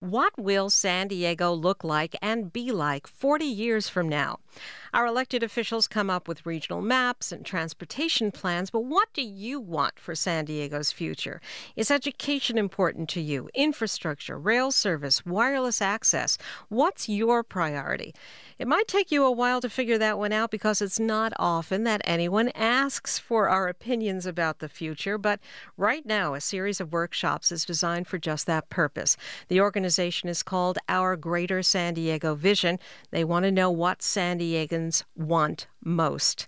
What will San Diego look like and be like 40 years from now? Our elected officials come up with regional maps and transportation plans, but what do you want for San Diego's future? Is education important to you? Infrastructure, rail service, wireless access? What's your priority? It might take you a while to figure that one out because it's not often that anyone asks for our opinions about the future, but right now a series of workshops is designed for just that purpose. The organization is called Our Greater San Diego Vision. They want to know what San Diegans want most.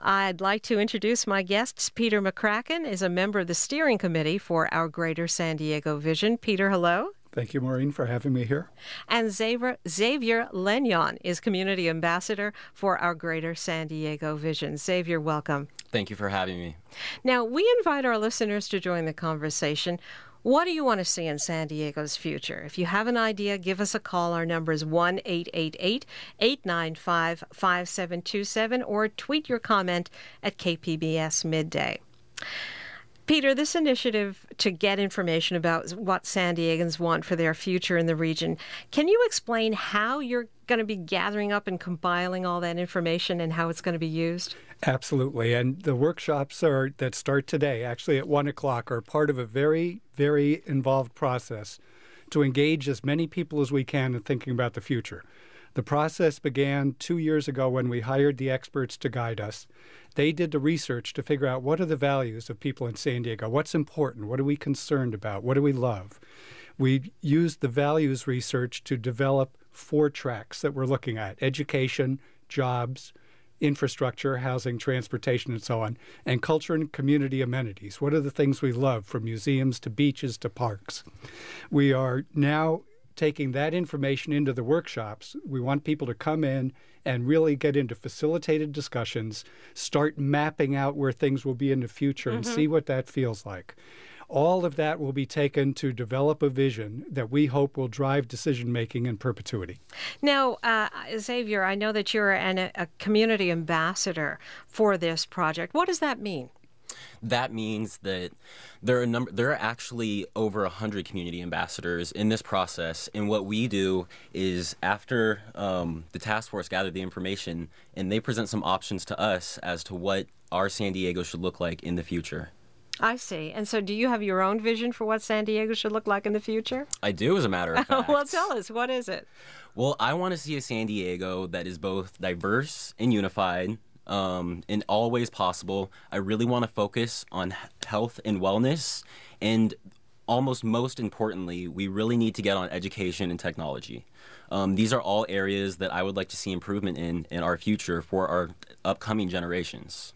I'd like to introduce my guests. Peter McCracken is a member of the steering committee for Our Greater San Diego Vision. Peter, hello. Thank you, Maureen, for having me here. And Xavier Lenyon is community ambassador for Our Greater San Diego Vision. Xavier, welcome. Thank you for having me. Now, we invite our listeners to join the conversation. What do you want to see in San Diego's future? If you have an idea, give us a call. Our number is 1-888-895-5727 or tweet your comment at KPBS Midday. Peter, this initiative to get information about what San Diegans want for their future in the region, can you explain how you're going to be gathering up and compiling all that information and how it's going to be used? Absolutely. And the workshops that start today, actually at 1 o'clock, are part of a very, very involved process to engage as many people as we can in thinking about the future. The process began 2 years ago when we hired the experts to guide us. They did the research to figure out what are the values of people in San Diego, what's important, what are we concerned about, what do we love. We used the values research to develop 4 tracks that we're looking at: education, jobs, infrastructure, housing, transportation, and so on, and culture and community amenities. What are the things we love, from museums to beaches to parks? We are now taking that information into the workshops. We want people to come in and really get into facilitated discussions, start mapping out where things will be in the future and see what that feels like. All of that will be taken to develop a vision that we hope will drive decision-making in perpetuity. Now, Xavier, I know that you're a community ambassador for this project. What does that mean? That means that there are actually over 100 community ambassadors in this process, and what we do is, after the task force gathered the information, and they present some options to us as to what our San Diego should look like in the future. I see. And so do you have your own vision for what San Diego should look like in the future? I do, as a matter of fact. Well, tell us. What is it? Well, I want to see a San Diego that is both diverse and unified in all ways possible. I really want to focus on health and wellness, and almost most importantly, we really need to get on education and technology. These are all areas that I would like to see improvement in our future for our upcoming generations.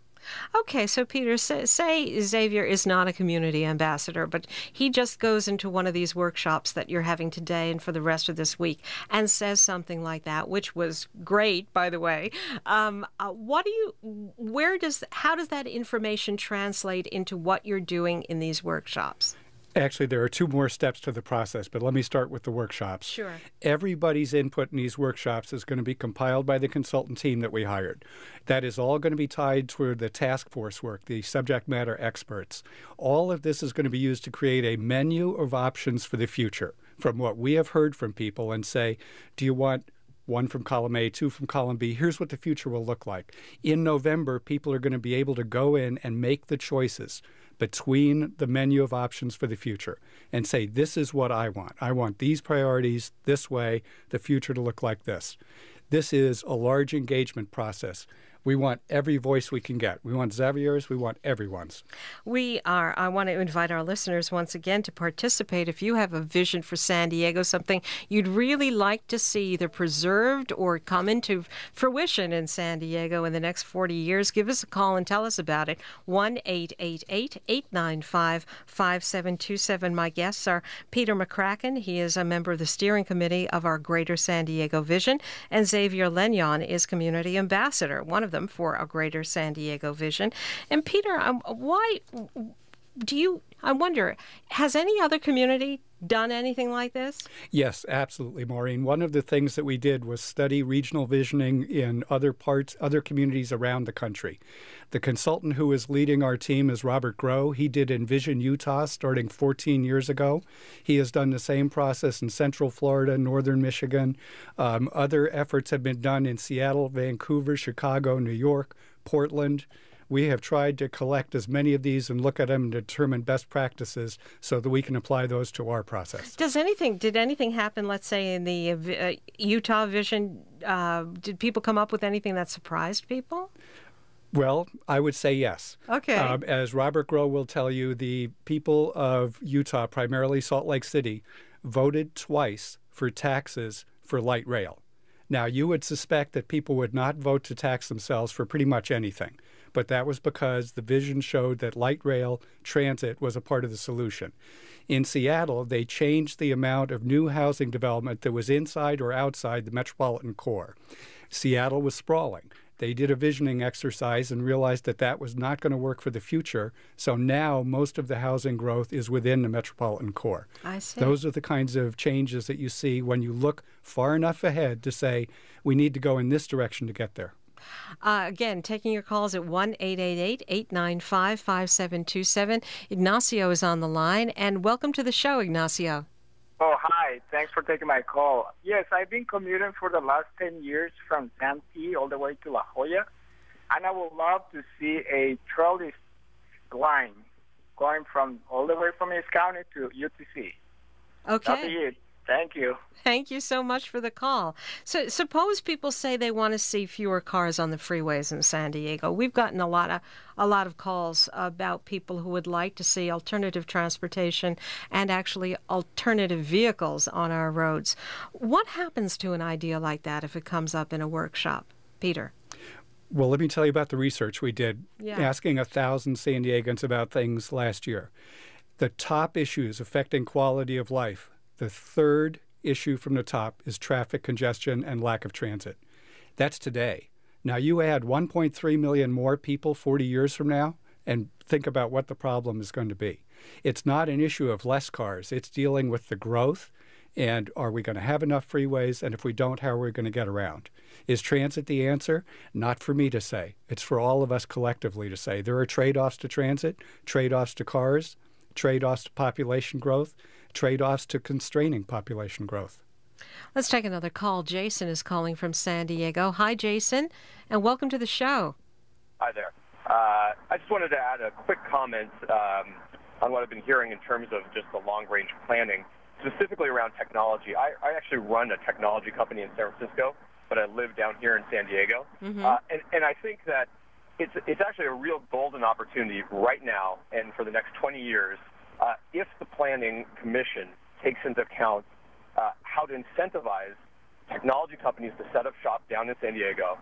Okay, so Peter, say Xavier is not a community ambassador, but he just goes into one of these workshops that you're having today and for the rest of this week and says something like that, which was great, by the way. How does that information translate into what you're doing in these workshops? Actually, there are 2 more steps to the process, but let me start with the workshops. Sure. Everybody's input in these workshops is going to be compiled by the consultant team that we hired. That is all going to be tied to the task force work, the subject matter experts. All of this is going to be used to create a menu of options for the future from what we have heard from people, and say, do you want 1 from column A, 2 from column B? Here's what the future will look like. In November, people are going to be able to go in and make the choices between the menu of options for the future and say, this is what I want. I want these priorities this way, the future to look like this. This is a large engagement process. We want every voice we can get. We want Xavier's. We want everyone's. I want to invite our listeners once again to participate. If you have a vision for San Diego, something you'd really like to see either preserved or come into fruition in San Diego in the next 40 years, give us a call and tell us about it. 1-888-895-5727. My guests are Peter McCracken. He is a member of the steering committee of Our Greater San Diego Vision, and Xavier Lenyon is community ambassador, one of them for Our Greater San Diego Vision. And Peter, I wonder, has any other community done anything like this? Yes, absolutely, Maureen. One of the things that we did was study regional visioning in other communities around the country. The consultant who is leading our team is Robert Groh. He did Envision Utah starting 14 years ago. He has done the same process in Central Florida, Northern Michigan. Other efforts have been done in Seattle, Vancouver, Chicago, New York, Portland. We have tried to collect as many of these and look at them and determine best practices so that we can apply those to our process. Did anything happen, let's say, in the Utah Vision? Did people come up with anything that surprised people? Well, I would say yes. Okay. As Robert Groh will tell you, the people of Utah, primarily Salt Lake City, voted twice for taxes for light rail. Now, you would suspect that people would not vote to tax themselves for pretty much anything, but that was because the vision showed that light rail transit was a part of the solution. In Seattle, they changed the amount of new housing development that was inside or outside the metropolitan core. Seattle was sprawling. They did a visioning exercise and realized that that was not going to work for the future. So now most of the housing growth is within the metropolitan core. I see. Those are the kinds of changes that you see when you look far enough ahead to say, we need to go in this direction to get there. Again, taking your calls at 1-888-895-5727. Ignacio is on the line, and welcome to the show, Ignacio. Oh, hi. Thanks for taking my call. Yes, I've been commuting for the last 10 years from Santee all the way to La Jolla, and I would love to see a trolley line going from all the way from East County to UTC. Okay. That'll be it. Thank you. Thank you so much for the call. So suppose people say they want to see fewer cars on the freeways in San Diego. We've gotten a lot of calls about people who would like to see alternative transportation and actually alternative vehicles on our roads. What happens to an idea like that if it comes up in a workshop? Peter. Well, let me tell you about the research we did, Yeah. asking 1,000 San Diegans about things last year. The top issues affecting quality of life, the third issue from the top is traffic congestion and lack of transit. That's today. Now, you add 1.3 million more people 40 years from now, and think about what the problem is going to be. It's not an issue of less cars. It's dealing with the growth, and are we going to have enough freeways? And if we don't, how are we going to get around? Is transit the answer? Not for me to say. It's for all of us collectively to say. There are trade-offs to transit, trade-offs to cars, trade-offs to population growth, trade-offs to constraining population growth. Let's take another call. Jason is calling from San Diego. Hi, Jason, and welcome to the show. Hi there. I just wanted to add a quick comment on what I've been hearing in terms of just the long-range planning, specifically around technology. I actually run a technology company in San Francisco, but I live down here in San Diego. Mm-hmm. And I think that it's actually a real golden opportunity right now and for the next 20 years if the Planning Commission takes into account how to incentivize technology companies to set up shop down in San Diego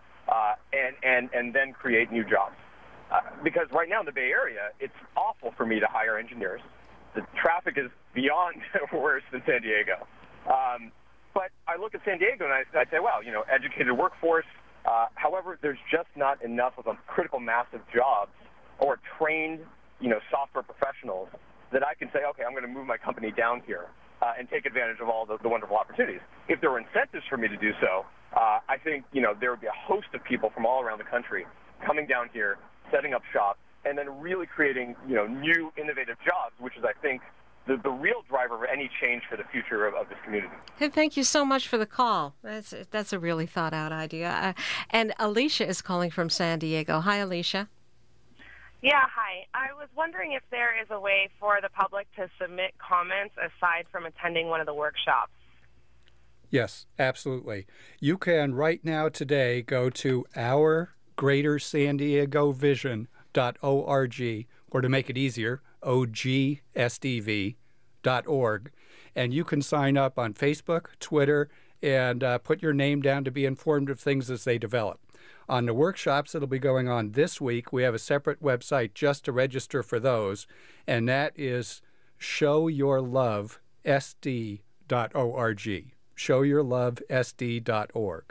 and then create new jobs. Because right now in the Bay Area, it's awful for me to hire engineers. The traffic is beyond worse than San Diego. But I look at San Diego and I say, wow, educated workforce. However, there's just not enough of a critical mass of jobs or trained, software professionals that I can say, okay, I'm going to move my company down here and take advantage of all the wonderful opportunities. If there were incentives for me to do so, I think, there would be a host of people from all around the country coming down here, setting up shop, and then really creating, new innovative jobs, which is, I think, the real driver of any change for the future of this community. Hey, thank you so much for the call. That's a really thought-out idea. And Alicia is calling from San Diego. Hi, Alicia. Yeah, hi. I was wondering if there is a way for the public to submit comments aside from attending one of the workshops. Yes, absolutely. You can right now today go to ourgreatersandiegovision.org, or to make it easier, ogsdv.org, and you can sign up on Facebook, Twitter, and put your name down to be informed of things as they develop. On the workshops that'll be going on this week, we have a separate website just to register for those, and that is showyourlovesd.org. showyourlovesd.org.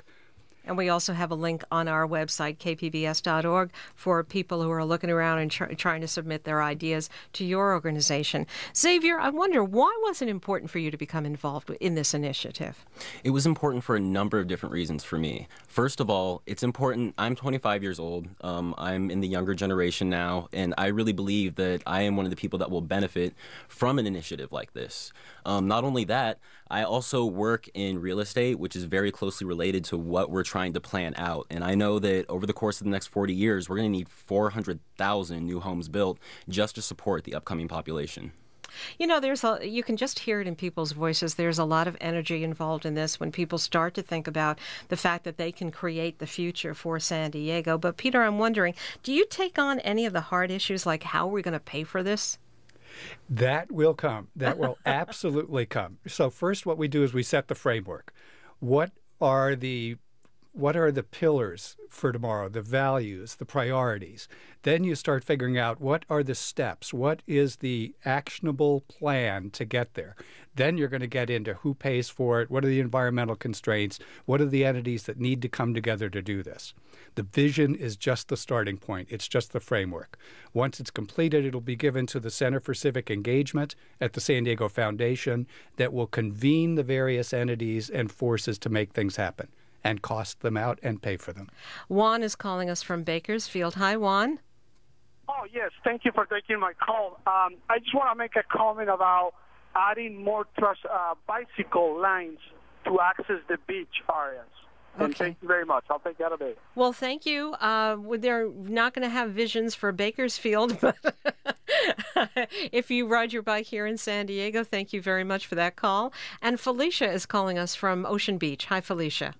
And we also have a link on our website, kpbs.org, for people who are looking around and trying to submit their ideas to your organization. Xavier, I wonder, why was it important for you to become involved in this initiative? It was important for a number of different reasons for me. First of all, it's important. I'm 25 years old. I'm in the younger generation now, and I really believe that I am one of the people that will benefit from an initiative like this. Not only that, I also work in real estate, which is very closely related to what we're trying to plan out. And I know that over the course of the next 40 years, we're going to need 400,000 new homes built just to support the upcoming population. You know, you can just hear it in people's voices. There's a lot of energy involved in this when people start to think about the fact that they can create the future for San Diego. But Peter, I'm wondering, do you take on any of the hard issues, like how are we going to pay for this? That will come. That will absolutely come. So first, what we do is we set the framework. What are the pillars for tomorrow, the values, the priorities? Then you start figuring out what are the steps, what is the actionable plan to get there. Then you're going to get into who pays for it, what are the environmental constraints, what are the entities that need to come together to do this. The vision is just the starting point. It's just the framework. Once it's completed, it'll be given to the Center for Civic Engagement at the San Diego Foundation that will convene the various entities and forces to make things happen and cost them out and pay for them. Juan is calling us from Bakersfield. Hi, Juan. Oh, yes. Thank you for taking my call. I just want to make a comment about adding more bicycle lanes to access the beach areas. And Okay. thank you very much. I'll take that a bit. Well, thank you. They're not going to have visions for Bakersfield, but if you ride your bike here in San Diego, thank you very much for that call. And Felicia is calling us from Ocean Beach. Hi, Felicia.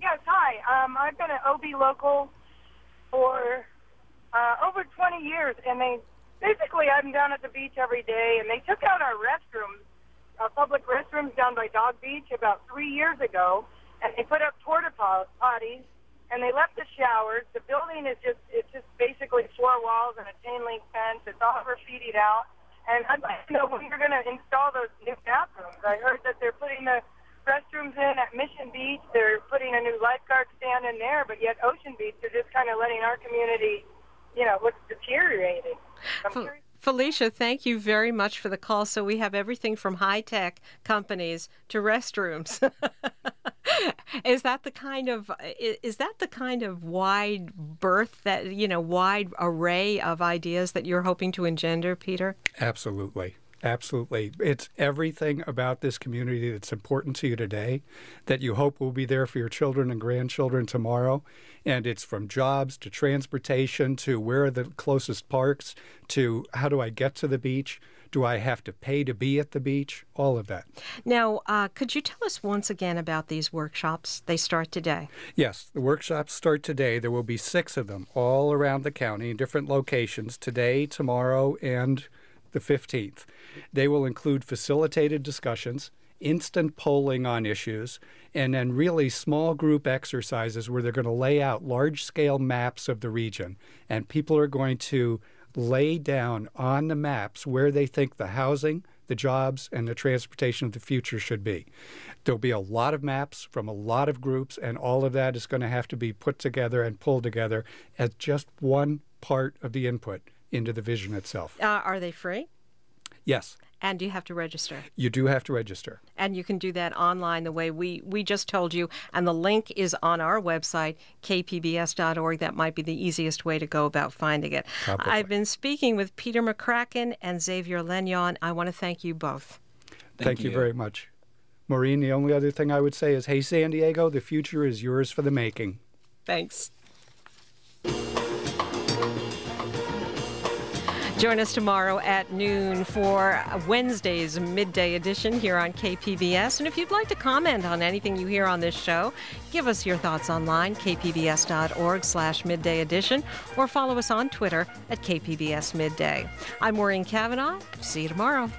Yes, hi. I've been an OB local for over 20 years, and I'm down at the beach every day, and they took out our restrooms, public restrooms down by Dog Beach about 3 years ago, and they put up porta potties, and they left the showers. The building is just basically 4 walls and a chain link fence. It's all graffitied out, and I'd like to know when you're going to install those new bathrooms. I heard that they're putting the restrooms in at Mission Beach. They're putting a new lifeguard stand in there, but yet Ocean Beach, they're just kind of letting our community, look deteriorating. I'm curious. Felicia, thank you very much for the call. So we have everything from high-tech companies to restrooms. Is that the kind of wide berth, wide array of ideas that you're hoping to engender, Peter? Absolutely. Absolutely. It's everything about this community that's important to you today that you hope will be there for your children and grandchildren tomorrow. And it's from jobs to transportation to where are the closest parks to how do I get to the beach? Do I have to pay to be at the beach? All of that. Now, could you tell us once again about these workshops? They start today. Yes, the workshops start today. There will be 6 of them all around the county in different locations today, tomorrow, and the 15th. They will include facilitated discussions, instant polling on issues, and then really small group exercises where they're going to lay out large-scale maps of the region, and people are going to lay down on the maps where they think the housing, the jobs, and the transportation of the future should be. There'll be a lot of maps from a lot of groups, and all of that is going to have to be put together and pulled together as just one part of the input into the vision itself. Are they free? Yes. And do you have to register? You do have to register. And you can do that online the way we just told you. And the link is on our website, kpbs.org. That might be the easiest way to go about finding it. Probably. I've been speaking with Peter McCracken and Xavier Lenyon. I want to thank you both. Thank you very much. Maureen, the only other thing I would say is, hey, San Diego, the future is yours for the making. Thanks. Join us tomorrow at noon for Wednesday's midday edition here on KPBS. And if you'd like to comment on anything you hear on this show, give us your thoughts online, kpbs.org/midday edition, or follow us on Twitter at KPBS Midday. I'm Maureen Cavanaugh. See you tomorrow.